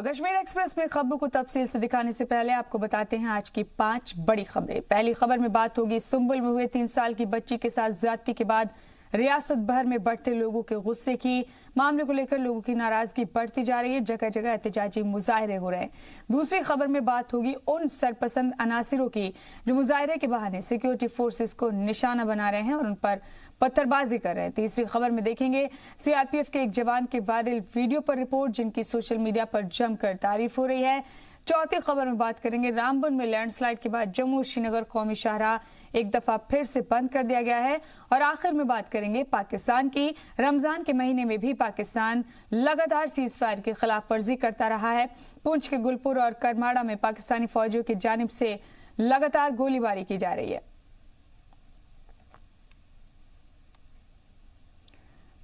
तो कश्मीर एक्सप्रेस में खबरों को तफसील से दिखाने से पहले आपको बताते हैं आज की 5 बड़ी खबरें। पहली खबर में बात होगी सुंबल में हुए 3 साल की बच्ची के साथ ज्यादती के बाद रियासत भर में बढ़ते लोगों के गुस्से की। मामले को लेकर लोगों की नाराजगी बढ़ती जा रही है, जगह जगह एहतजाजी मुजाहरे हो रहे हैं। दूसरी खबर में बात होगी उन सरपसंद अनासिरों की जो मुजाहरे के बहाने सिक्योरिटी फोर्सेस को निशाना बना रहे हैं और उन पर पत्थरबाजी कर रहे हैं। तीसरी खबर में देखेंगे सीआरपीएफ के एक जवान के वायरल वीडियो पर रिपोर्ट, जिनकी सोशल मीडिया पर जमकर तारीफ हो रही है। चौथी खबर में बात करेंगे रामबन में लैंडस्लाइड के बाद जम्मू श्रीनगर कौमी शाहराह एक दफा फिर से बंद कर दिया गया है। और आखिर में बात करेंगे पाकिस्तान की। रमजान के महीने में भी पाकिस्तान लगातार सीज फायर की खिलाफ वर्जी करता रहा है। पुंछ के गुलपुर और करमाड़ा में पाकिस्तानी फौजियों की जानिब से लगातार गोलीबारी की जा रही है।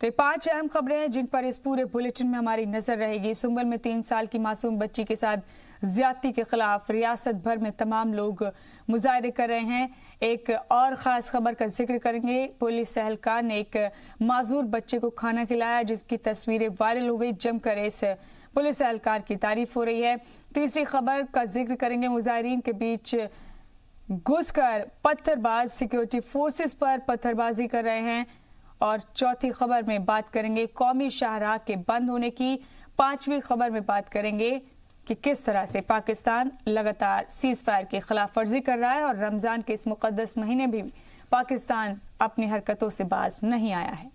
तो ये 5 अहम खबरें हैं जिन पर इस पूरे बुलेटिन में हमारी नजर रहेगी। सुंबल में 3 साल की मासूम बच्ची के साथ ज्यादती के खिलाफ रियासत भर में तमाम लोग मुजाहरे कर रहे हैं। एक और खास खबर का जिक्र करेंगे। पुलिस एहलकार ने एक माजूर बच्चे को खाना खिलाया, जिसकी तस्वीरें वायरल हो गई। जमकर इस पुलिस एहलकार की तारीफ हो रही है। तीसरी खबर का जिक्र करेंगे मुजाहिरीन के बीच घुसकर पत्थरबाज सिक्योरिटी फोर्सेस पर पत्थरबाजी कर रहे हैं। और चौथी खबर में बात करेंगे कौमी शाहराह के बंद होने की। 5वीं खबर में बात करेंगे कि किस तरह से पाकिस्तान लगातार सीज फायर की खिलाफ वर्जी कर रहा है और रमजान के इस मुकद्दस महीने भी पाकिस्तान अपनी हरकतों से बाज नहीं आया है।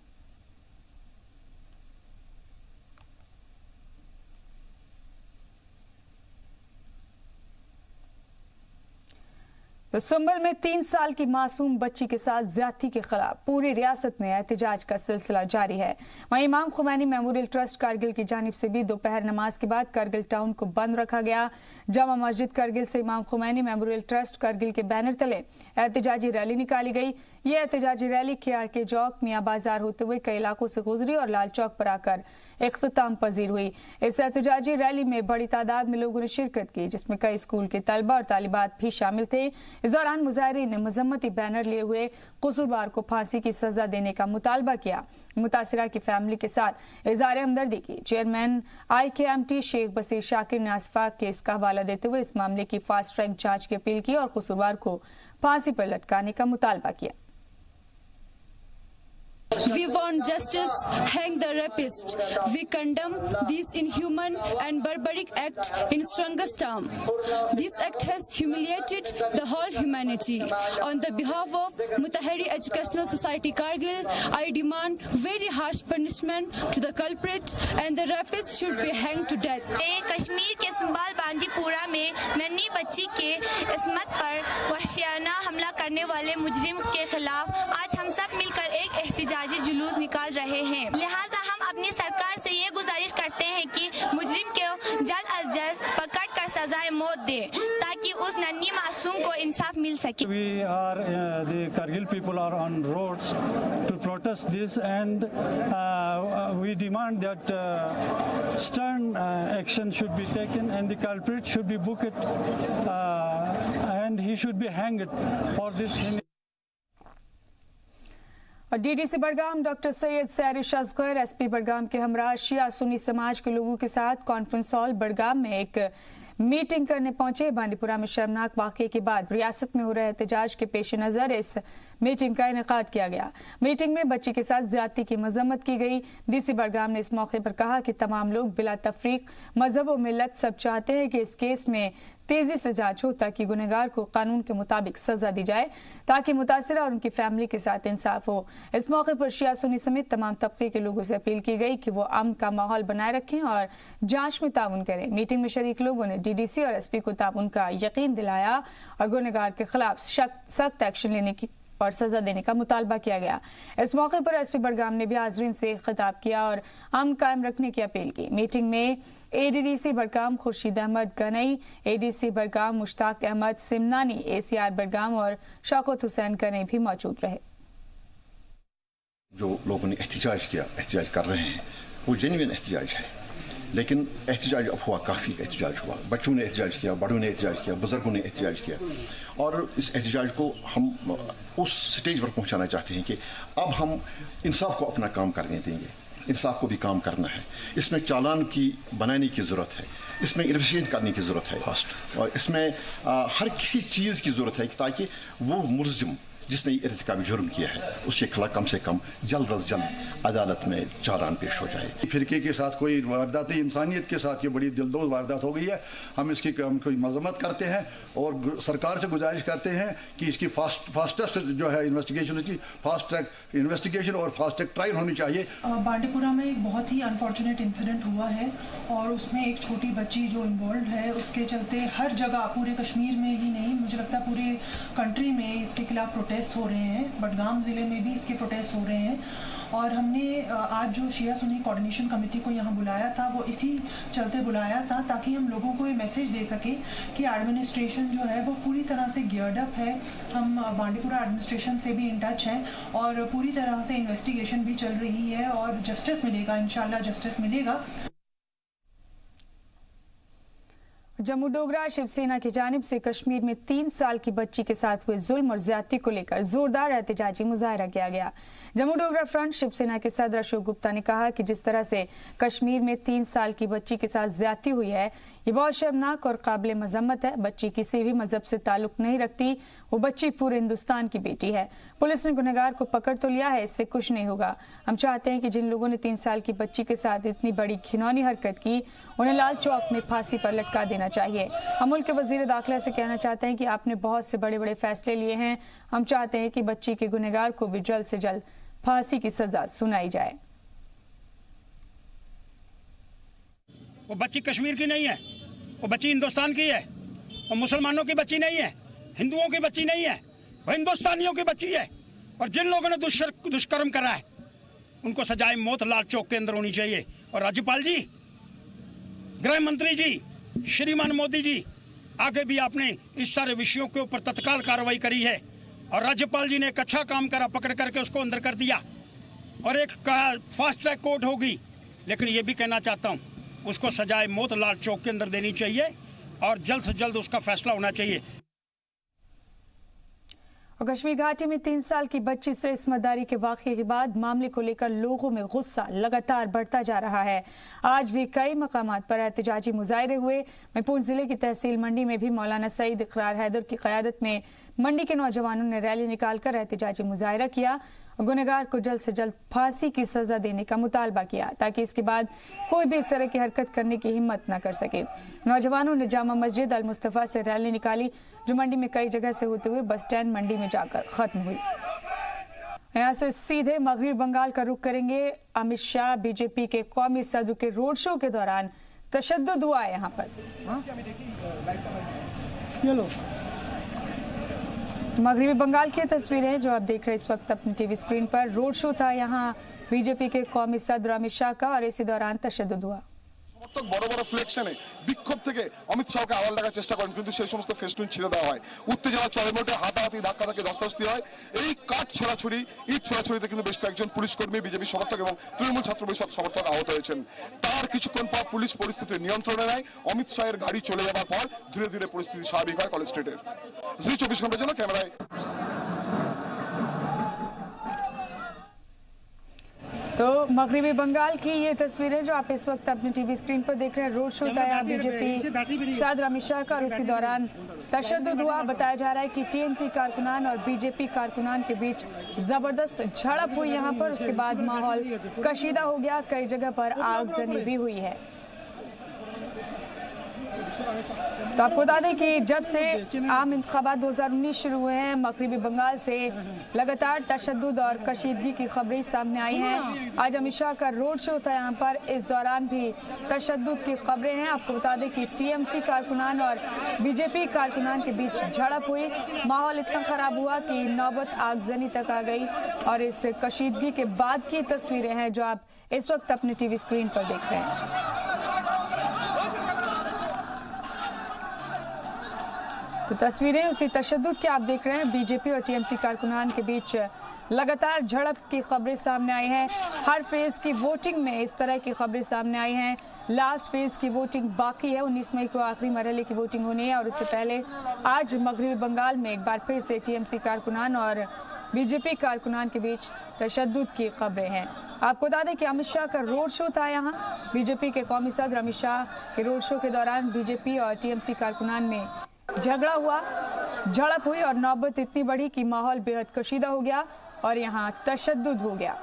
तो सुंबल में 3 साल की मासूम बच्ची के साथ ज्यादती के खिलाफ पूरी रियासत में एहतजाज का सिलसिला जारी है। वहीं इमाम खुमैनी मेमोरियल ट्रस्ट कारगिल की जानिब से भी दोपहर नमाज के बाद करगिल टाउन को बंद रखा गया। जामा मस्जिद करगिल से इमाम खुमैनी मेमोरियल ट्रस्ट करगिल के बैनर तले एहतजाजी रैली निकाली गई। ये एहतजाजी रैली KRK चौक, मियाँ बाजार होते हुए कई इलाकों से गुजरी और लाल चौक पर आकर इख्तिताम पजीर हुई। इस एहतजाजी रैली में बड़ी तादाद में लोगों ने शिरकत की, जिसमें कई स्कूल के तलबा और तालिबात भी शामिल थे। इस दौरान मुजाहिरीन ने मजम्मती बैनर लिए हुए कसूरवार को फांसी की सजा देने का मुतालबा किया। मुतासिरा की फैमिली के साथ इज़हार हमदर्दी की। चेयरमैन IKMT शेख बसीर शाकिर ने आसफा केस का हवाला देते हुए इस मामले की फास्ट ट्रैक जांच की अपील की और कसूरवार को फांसी पर लटकाने का मुतालबा किया। We want justice, hang the rapist. We condemn this inhuman and barbaric act in strongest term. This act has humiliated the whole humanity. On the behalf of Mutahari Educational Society Kargil, I demand very harsh punishment to the culprit and the rapist should be hanged to death. Kashmir के सुंबाल बांदीपुरा में नन्ही बच्ची के इस्मत पर वहशियाना हमला करने वाले मुजरिम के खिलाफ आज हम सब मिलकर एक एहतजाजी जुलूस निकाल रहे हैं। लिहाजा हम अपनी सरकार से ये गुजारिश करते हैं कि मुजरिम को जल्द अज जल्द पकड़ कर सजाए मौत दे, ताकि उस नन्ही मासूम को इंसाफ मिल सके। We are the Kargil people are on roads to protest this, and we demand that stern action should be taken and the culprit should be booked and he should be hanged for this. और DDC Budgam doctor Syed सैरिश Asghar SP Budgam के हमरा शिया सुन्नी समाज के लोगों के साथ conference hall Budgam में एक मीटिंग करने पहुंचे। बांदीपुरा में शर्मनाक वाकये के बाद रियासत में हो रहे एहतजाज के पेश नजर इस मीटिंग का इनेकाद किया गया। मीटिंग में बच्ची के साथ ज्यादती की मजम्मत की गई। DC बड़गाम ने इस मौके पर कहा कि तमाम लोग बिला तफरीक मजहब और मिल्लत सब चाहते हैं कि इस केस में तेजी से जांच हो, ताकि गुनहगार को कानून के मुताबिक सजा दी जाए, ताकि मुतासिरा और उनकी फैमिली के साथ इंसाफ हो। इस मौके पर शिया सुन्नी समेत तमाम तबके के लोगों से अपील की गई कि वो अमन का माहौल बनाए रखें और जांच में ताउन करें। मीटिंग में शरीक लोगों ने DDC और SP को ताउन का यकीन दिलाया और गुनहगार के खिलाफ सख्त एक्शन लेने की और सजा देने का मुतालबा किया गया। इस मौके पर SP बड़गाम ने भी हाज़रीन से खिताब किया और अमन कायम रखने की अपील की। मीटिंग में ADDC Budgam Khurshid Ahmad Ganai, ADC Budgam Mushtaq Ahmad Simnani, ACR Budgam और शौकत हुसैन गनई भी मौजूद रहे। जो लोगों ने एहतजाज कर रहे हैं वो जेन्युइन एहतजाज है, लेकिन एहतजाज अब हुआ, काफ़ी एहतजाज हुआ। बच्चों ने एहतजाज किया, बड़ों ने एहतजाज किया, बुजुर्गों ने एहतजाज किया और इस एहतजाज को हम उस स्टेज पर पहुंचाना चाहते हैं कि अब हम इंसाफ को अपना काम करने देंगे। इंसाफ को भी काम करना है। इसमें चालान की बनाने की ज़रूरत है, इसमें इन्वेस्टिगेशन करने की ज़रूरत है और इसमें हर किसी चीज़ की ज़रूरत है ताकि वो मुलजिम जिसने इर्तिकाबी जुर्म किया है उसके खिलाफ कम से कम जल्द अज जल्द अदालत में चालान पेश हो जाए। फिरके के साथ कोई वारदात इंसानियत के साथ ये बड़ी दिलदोज वारदात हो गई है। हम इसकी मजम्मत करते हैं और सरकार से गुजारिश करते हैं कि इसकी फास्टेस्ट जो है इन्वेस्टिगेशन, इसकी फास्ट ट्रैक इन्वेस्टिगेशन और फास्ट ट्रैक ट्रायल होनी चाहिए। बांडीपुरा में एक बहुत ही अनफॉर्चुनेट इंसिडेंट हुआ है और उसमें एक छोटी बच्ची जो इन्वॉल्व है, उसके चलते हर जगह पूरे कश्मीर में ही नहीं, मुझे लगता है पूरे कंट्री में इसके खिलाफ प्रोटेस्ट हो रहे हैं। बडगाम ज़िले में भी इसके प्रोटेस्ट हो रहे हैं और हमने आज जो शिया सुन्नी कोऑर्डिनेशन कमेटी को यहाँ बुलाया था वो इसी चलते बुलाया था ताकि हम लोगों को ये मैसेज दे सकें कि एडमिनिस्ट्रेशन जो है वो पूरी तरह से गियर्ड अप है। हम बांडीपुरा एडमिनिस्ट्रेशन से भी इन टच हैं और पूरी तरह से इन्वेस्टिगेशन भी चल रही है और जस्टिस मिलेगा, इंशाल्लाह जस्टिस मिलेगा। जम्मू डोगरा शिवसेना की जानिब से कश्मीर में 3 साल की बच्ची के साथ हुए जुल्म और ज्यादती को लेकर जोरदार एहतजाजी मुजाहरा किया गया। जम्मू डोगरा फ्रंट शिवसेना के सदर अशोक गुप्ता ने कहा कि जिस तरह से कश्मीर में 3 साल की बच्ची के साथ ज्यादती हुई है ये बहुत शर्मनाक और काबिल मजम्मत है। बच्ची किसी भी मजहब से ताल्लुक नहीं रखती, वो बच्ची पूरे हिंदुस्तान की बेटी है। पुलिस ने गुनहगार को पकड़ तो लिया है, इससे कुछ नहीं होगा। हम चाहते हैं कि जिन लोगों ने 3 साल की बच्ची के साथ इतनी बड़ी घिनौनी हरकत की उन्हें लाल चौक में फांसी पर लटका देना चाहिए। हम मुल्क के वजीर दाखिला से कहना चाहते हैं कि आपने बहुत से बड़े बड़े फैसले लिए हैं। हम चाहते हैं कि बच्ची के गुनहगार को भी जल्द से जल्द फांसी की सजा सुनाई जाए। वो बच्ची कश्मीर की नहीं है, वो बच्ची हिंदुस्तान की है। वो मुसलमानों की बच्ची नहीं है, हिंदुओं की बच्ची नहीं है, वो हिंदुस्तानियों की बच्ची है। और जिन लोगों ने दुष्कर्म करा है उनको सजाए मौत लाल चौक के अंदर होनी चाहिए। और राज्यपाल जी, गृह मंत्री जी, श्रीमान मोदी जी, आगे भी आपने इस सारे विषयों के ऊपर तत्काल कार्रवाई करी है और राज्यपाल जी ने एक अच्छा काम करा, पकड़ करके उसको अंदर कर दिया और एक फास्ट ट्रैक कोर्ट होगी। लेकिन ये भी कहना चाहता हूँ उसको सजाए मौत लाल चौक के अंदर देनी चाहिए और जल्द से जल्द उसका फैसला होना चाहिए। और कश्मीर घाटी में 3 साल की बच्ची से इस्मतदारी के वाक़ये के बाद मामले को लेकर लोगों में गुस्सा लगातार बढ़ता जा रहा है। आज भी कई मकामात पर एहतजाजी मुजाहरे हुए। मैं पुंछ जिले की तहसील मंडी में भी मौलाना सईद इकरार हैदर की क़यादत में मंडी के नौजवानों ने रैली निकालकर एहतजाजी मुजाहरा किया और गुनहगार को जल्द से जल्द फांसी की सजा देने का मुतालबा किया ताकि इसके बाद कोई भी इस तरह की हरकत करने की हिम्मत न कर सके। नौजवानों ने जामा मस्जिद अल मुस्तफ़ा से रैली निकाली जो मंडी में कई जगह से होते हुए बस स्टैंड मंडी में जाकर खत्म हुई। यहाँ से सीधे मगरबी बंगाल का रुख करेंगे। अमित शाह बीजेपी के कौमी सदर के रोड शो के दौरान तशद्दुद हुआ है। यहाँ पर मगरबी बंगाल की तस्वीरें जो आप देख रहे हैं इस वक्त अपनी टीवी स्क्रीन पर। रोड शो था यहाँ बीजेपी के कौमी सदर अमित शाह का और इसी दौरान तशद्दुद हुआ। বড় বড় ফ্লেক্সনে বিক্ষোভ থেকে অমিত শাহকে আওয়াজ লাগার চেষ্টা করেন কিন্তু সেই সমস্ত ফেস্টুন ছিঁড়ে দেওয়া হয়। উত্তেজনা চরমে ওঠে, হাতাহাতি ধাক্কাধাক্কি ধস্তাধস্তি হয়। এই কাঠ ছোড়াছুড়ি ইট ছোড়াছুড়িতে কিন্তু বেশ কয়েকজন পুলিশ কর্মী, বিজেপি সমর্থক এবং তৃণমূল ছাত্র পরিষদ সমর্থক আহত হয়েছেন। তার কিছুক্ষণ পর পুলিশ পরিস্থিতি নিয়ন্ত্রণে নেয়। অমিত শাহের গাড়ি চলে যাওয়ার পর ধীরে ধীরে পরিস্থিতি স্বাভাবিক হয় কলেজ স্ট্রিটের। জি 24 ঘন্টার জন্য ক্যামেরায়। तो मगरबी बंगाल की ये तस्वीरें जो आप इस वक्त अपनी टीवी स्क्रीन पर देख रहे हैं। रोड शो था यहाँ बीजेपी सदर अमित शाह का और इसी दौरान तशद्दुद हुआ। बताया जा रहा है कि टीएमसी कारकुनान और बीजेपी कारकुनान के बीच जबरदस्त झड़प हुई यहाँ पर। उसके बाद माहौल कशीदा हो गया, कई जगह पर आगजनी भी हुई है। तो आपको बता दें कि जब से आम इंतखाबात 2019 शुरू हुए हैं मगरबी बंगाल से लगातार तशद्दुद और कशीदगी की खबरें सामने आई हैं। आज अमित शाह का रोड शो था यहाँ पर, इस दौरान भी तशद्दुद की खबरें हैं। आपको बता दें कि टीएमसी कारकुनान और बीजेपी कारकुनान के बीच झड़प हुई। माहौल इतना खराब हुआ कि नौबत आगजनी तक आ गई और इस कशीदगी के बाद की तस्वीरें हैं जो आप इस वक्त अपनी टीवी स्क्रीन पर देख रहे हैं। तो तस्वीरें उसी तशद्दुद की आप देख रहे हैं। बीजेपी और टीएमसी कारकुनान के बीच लगातार झड़प की खबरें सामने आई हैं। हर फेज की वोटिंग में इस तरह की खबरें सामने आई हैं। लास्ट फेज की वोटिंग बाकी है, 19 मई को आखिरी मरहले की वोटिंग होनी है और उससे पहले आज मगरबी बंगाल में एक बार फिर से टीएमसी कारकुनान और बीजेपी कारकुनान के बीच तशद्दुद की खबरें हैं। आपको बता दें कि अमित शाह का रोड शो था यहाँ। बीजेपी के कौमी सदर अमित शाह के रोड शो के दौरान बीजेपी और टीएमसी कारकुनान में झगड़ा हुआ, झड़प हुई और नौबत इतनी बढ़ी कि माहौल बेहद कशीदा हो गया और यहाँ तशद्दुद हो गया।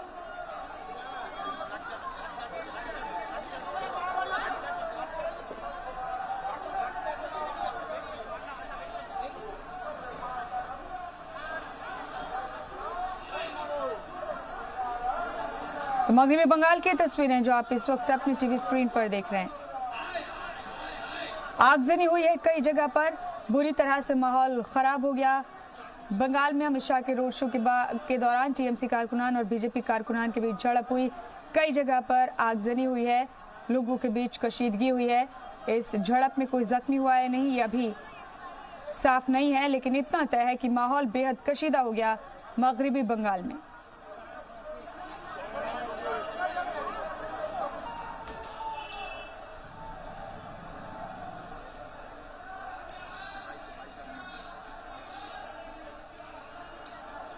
तो मगरबी बंगाल की तस्वीरें जो आप इस वक्त अपनी टीवी स्क्रीन पर देख रहे हैं। आगजनी हुई है कई जगह पर, बुरी तरह से माहौल खराब हो गया। बंगाल में अमित शाह के रोड शो के दौरान टीएमसी कारकुनान और बीजेपी कारकुनान के बीच झड़प हुई, कई जगह पर आगजनी हुई है, लोगों के बीच कशीदगी हुई है। इस झड़प में कोई जख्मी हुआ है नहीं, ये अभी साफ नहीं है, लेकिन इतना तय है कि माहौल बेहद कशीदा हो गया मगरबी बंगाल में।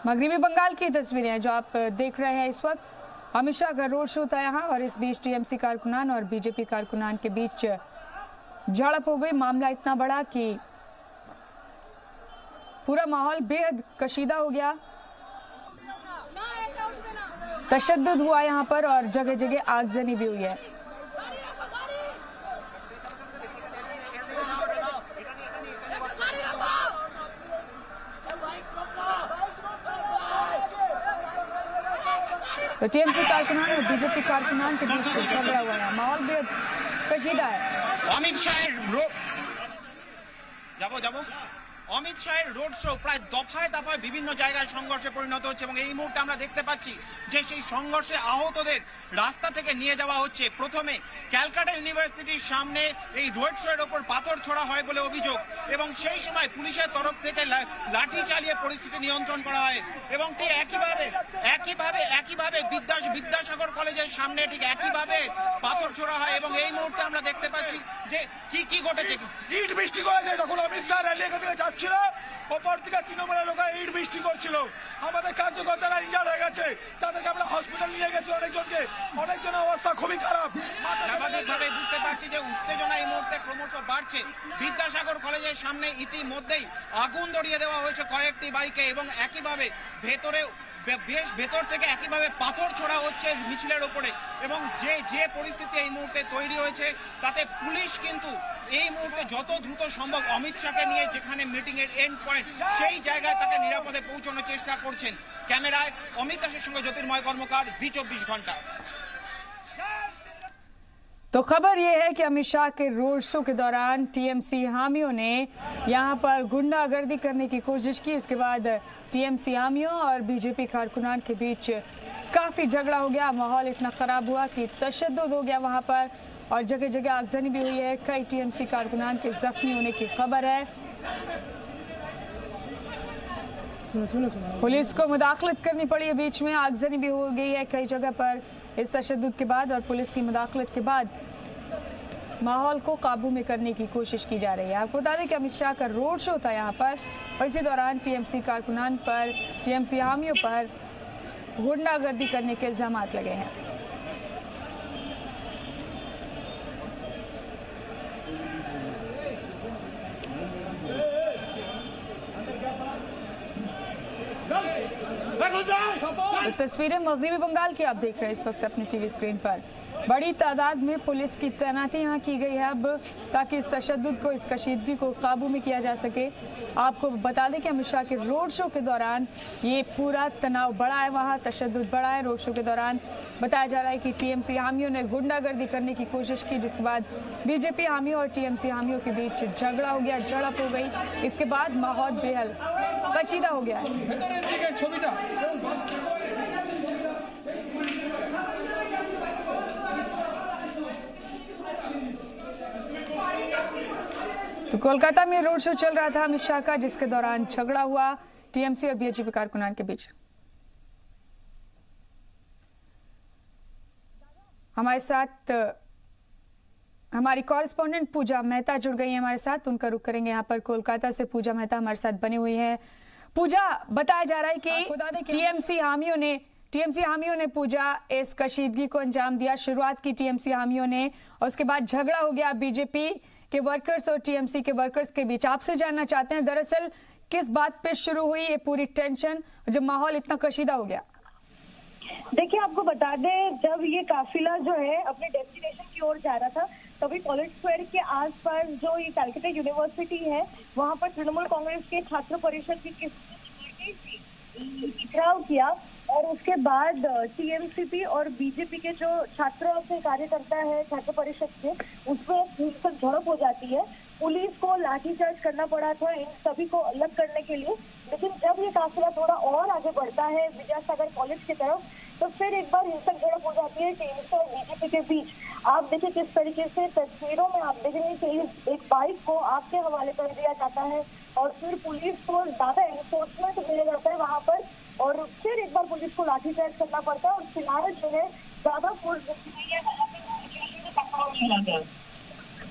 मगरबी बंगाल की तस्वीरें जो आप देख रहे हैं इस वक्त। अमित शाह का रोड शो था यहाँ और इस बीच टीएमसी कारकुनान और बीजेपी कारकुनान के बीच झड़प हो गई। मामला इतना बड़ा कि पूरा माहौल बेहद कशीदा हो गया, तशद्दुद हुआ यहाँ पर और जगह जगह आगजनी भी हुई है। तो टीएमसी कारकुनान और बीजेपी कारकुनान के बीच झगड़ा हुआ है, माहौल बेहद कशीदा है। अमित शाह যাবো অমিত শাহের রোড শো প্রায় দফায় দফায় বিভিন্ন জায়গায় সংঘর্ষে পরিণত হচ্ছে এবং এই মুহূর্তে আমরা দেখতে পাচ্ছি যে সেই সংঘর্ষে আহতদের রাস্তা থেকে নিয়ে যাওয়া হচ্ছে। প্রথমে ক্যালকাটা ইউনিভার্সিটির সামনে এই রোড শো এর উপর পাথর ছোড়া হয় বলে অভিযোগ এবং সেই সময় পুলিশের তরফ থেকে লাঠি চালিয়ে পরিস্থিতি নিয়ন্ত্রণ করা হয় এবং ঠিক একইভাবে বিদ্যাসাগর কলেজের সামনে ঠিক একইভাবে পাথর ছোড়া হয় এবং এই মুহূর্তে আমরা দেখতে পাচ্ছি যে কি ঘটেছে। ইট বৃষ্টি করেছে যখন অমিত শাহ র্যালি এখান থেকে যাচ্ছিল, ওপর থেকে তৃণমূলের লোকেরা ইট বৃষ্টি করছিল, আমাদের কার্যকর্তারা ইনজার্ড হয়ে গেছে, তাদেরকে আমরা হসপিটাল নিয়ে গেছি, অনেকজনের অবস্থা খুবই খারাপ। স্বাভাবিকভাবে বুঝতে পারছি যে উত্তেজনা এই মুহূর্তে ক্রমশ বাড়ছে। বিদ্যাসাগর কলেজের সামনে ইতিমধ্যেই আগুন ধরিয়ে দেওয়া হয়েছে কয়েকটি বাইকে এবং একইভাবে বেশ ভেতর থেকে একইভাবে পাথর ছোড়া হচ্ছে মিছিলের উপরে এবং যে পরিস্থিতি এই মুহূর্তে তৈরি হয়েছে তাতে পুলিশ কিন্তু এই মুহূর্তে যত দ্রুত সম্ভব অমিত শাহকে নিয়ে যেখানে মিটিং এর এন্ড পয়েন্ট সেই জায়গায় তাকে নিরাপদে পৌঁছানোর চেষ্টা করছেন। ক্যামেরায় অমিত দাসের সঙ্গে জ্যোতির্ময় কর্মকার, জি 24 ঘন্টা। तो खबर यह है कि अमित शाह के रोड शो के दौरान टीएमसी हामियों ने यहां पर गुंडागर्दी करने की कोशिश की। इसके बाद टीएमसी हामियों और बीजेपी कारकुनान के बीच काफी झगड़ा हो गया, माहौल इतना खराब हुआ कि तशद्दुद हो गया वहां पर और जगह जगह आगजनी भी हुई है। कई टीएमसी कारकुनान के जख्मी होने की खबर है। पुलिस को मुदाखलत करनी पड़ी है, बीच में आगजनी भी हो गई है कई जगह पर इस तशद्दुद के बाद और पुलिस की मुदाखलत के बाद माहौल को काबू में करने की कोशिश की जा रही है। आपको बता दें कि अमित शाह का रोड शो था यहाँ पर और इसी दौरान टीएमसी कारकुनान पर, टीएमसी हामियों पर गुंडागर्दी करने के इल्जाम लगे हैं। तो तस्वीरें मगरबी बंगाल की आप देख रहे हैं इस वक्त अपनी टीवी स्क्रीन पर। बड़ी तादाद में पुलिस की तैनाती यहाँ की गई है अब, ताकि इस तशद्दुद को, इस कशीदगी को काबू में किया जा सके। आपको बता दें कि अमित शाह के रोड शो के दौरान ये पूरा तनाव बढ़ा है, वहाँ तशद्दुद बढ़ा है। रोड शो के दौरान बताया जा रहा है कि टीएमसी हामियों ने गुंडागर्दी करने की कोशिश की, जिसके बाद बीजेपी हामियों और टीएमसी हामियों के बीच झगड़ा हो गया, झड़प हो गई। इसके बाद माहौल बेहद कशीदा हो गया है। तो कोलकाता में रोड शो चल रहा था अमित शाह का, जिसके दौरान झगड़ा हुआ टीएमसी और बीजेपी कारकुनान के बीच। हमारे साथ हमारी कॉरेस्पॉन्डेंट पूजा मेहता जुड़ गई है हमारे साथ, उनका रुख करेंगे यहाँ पर कोलकाता से। पूजा मेहता हमारे साथ बनी हुई है। पूजा, बताया जा रहा है कि टीएमसी हामियों ने पूजा इस कशीदगी को अंजाम दिया। शुरुआत की टीएमसी हामियों ने और उसके बाद झगड़ा हो गया बीजेपी के वर्कर्स और टीएमसी के वर्कर्स के बीच। आपसे जानना चाहते हैं दरअसल किस बात पे शुरू हुई ये पूरी टेंशन, जब माहौल इतना कशीदा हो गया? देखिए, आपको बता दें, जब ये काफिला जो है अपने डेस्टिनेशन की ओर जा रहा था, तभी कॉलेज स्क्वायर के आसपास जो ये कलकत्ता यूनिवर्सिटी है, वहां पर तृणमूल कांग्रेस के छात्र परिषद की घेराव किया और उसके बाद टीएमसीपी और बीजेपी के जो छात्र से कार्यकर्ता है छात्र परिषद के, उसमें हिंसक झड़प हो जाती है। पुलिस को लाठीचार्ज करना पड़ा था इन सभी को अलग करने के लिए। लेकिन जब ये काफिला थोड़ा और आगे बढ़ता है विद्यासागर कॉलेज की तरफ, तो फिर एक बार हिंसक झड़प हो जाती है टीएमसी और बीजेपी के बीच। आप देखिए किस तरीके से तस्वीरों में आप देखेंगे कि एक बाइक को आपके हवाले कर दिया जाता है और फिर पुलिस को ज्यादा एनफोर्समेंट मिला जाता है वहां पर, और फिर एक बार पुलिस को लाठीचार्ज करना पड़ता है और फिलहाल जो है ज्यादा फोर्स है।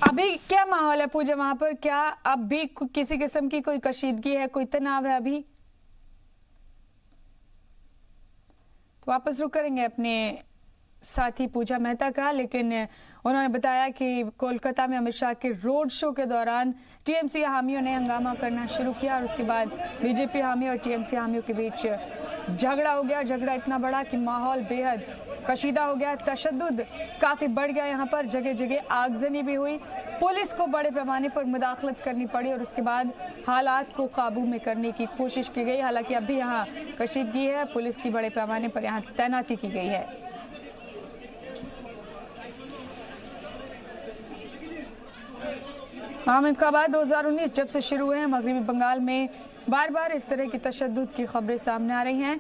अभी क्या माहौल है पूजा वहां पर? क्या अब भी किसी किस्म की कोई कशीदगी है, कोई तनाव है अभी? तो वापस रुक करेंगे अपने साथी पूजा मेहता का, लेकिन उन्होंने बताया कि कोलकाता में अमित शाह के रोड शो के दौरान टीएमसी हामियों ने हंगामा करना शुरू किया और उसके बाद बीजेपी हामियों और टीएमसी हामियों के बीच झगड़ा हो गया। झगड़ा इतना बड़ा कि माहौल बेहद कशीदा हो गया, तशद्दुद काफी बढ़ गया। यहाँ पर जगह जगह आगजनी भी हुई, पुलिस को बड़े पैमाने पर मुदाखलत करनी पड़ी और उसके बाद हालात को काबू में करने की कोशिश की गई। हालांकि अभी यहाँ कशीदगी है, पुलिस की बड़े पैमाने पर यहाँ तैनाती की गई है। इंतखाबात 2019 जब से हुए हैं, मगरबी बंगाल में बार बार इस तरह की तशद्दुद की खबरें सामने आ रही हैं।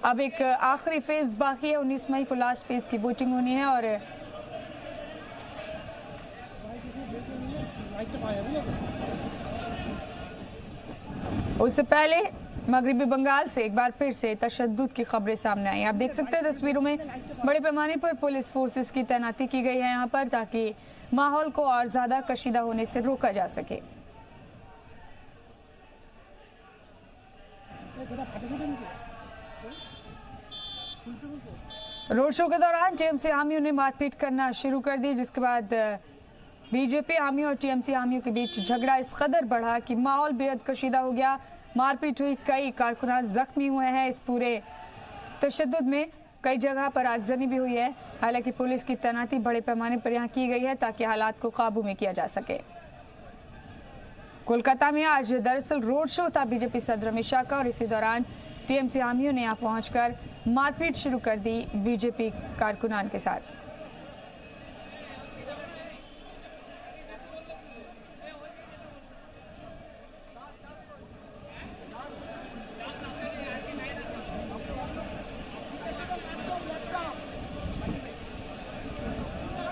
अब एक आखिरी फेज बाकी है, 19 मई को लास्ट फेज की वोटिंग होनी है और उससे पहले मगरबी बंगाल से एक बार फिर से तशद्दुद की खबरें सामने आई। आप देख सकते हैं तस्वीरों में बड़े पैमाने पर पुलिस फोर्सेस की तैनाती की गई है यहाँ पर, ताकि माहौल को और ज्यादा कशीदा होने से रोका जा सके। रोड शो के दौरान टीएमसी हामियों ने मारपीट करना शुरू कर दी, जिसके बाद बीजेपी हामियों और टीएमसी हामियों के बीच झगड़ा इस कदर बढ़ा कि माहौल बेहद कशीदा हो गया। मारपीट हुई, कई कारकुनान जख्मी हुए हैं इस पूरे तशद्दुद में, कई जगह पर आगजनी भी हुई है। हालांकि पुलिस की तैनाती बड़े पैमाने पर यहाँ की गई है ताकि हालात को काबू में किया जा सके। कोलकाता में आज दरअसल रोड शो था बीजेपी सदर अमित शाह का और इसी दौरान टीएमसी हामियों ने यहाँ पहुंचकर मारपीट शुरू कर दी बीजेपी कारकुनान के साथ।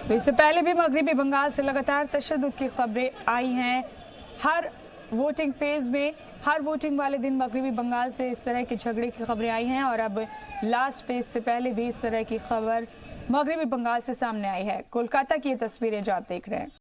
तो इससे पहले भी मगरबी बंगाल से लगातार तशद्दुद की खबरें आई हैं। हर वोटिंग फेज में, हर वोटिंग वाले दिन मगरबी बंगाल से इस तरह के झगड़े की खबरें आई हैं और अब लास्ट फेज से पहले भी इस तरह की खबर मगरबी बंगाल से सामने आई है। कोलकाता की ये तस्वीरें जो आप देख रहे हैं।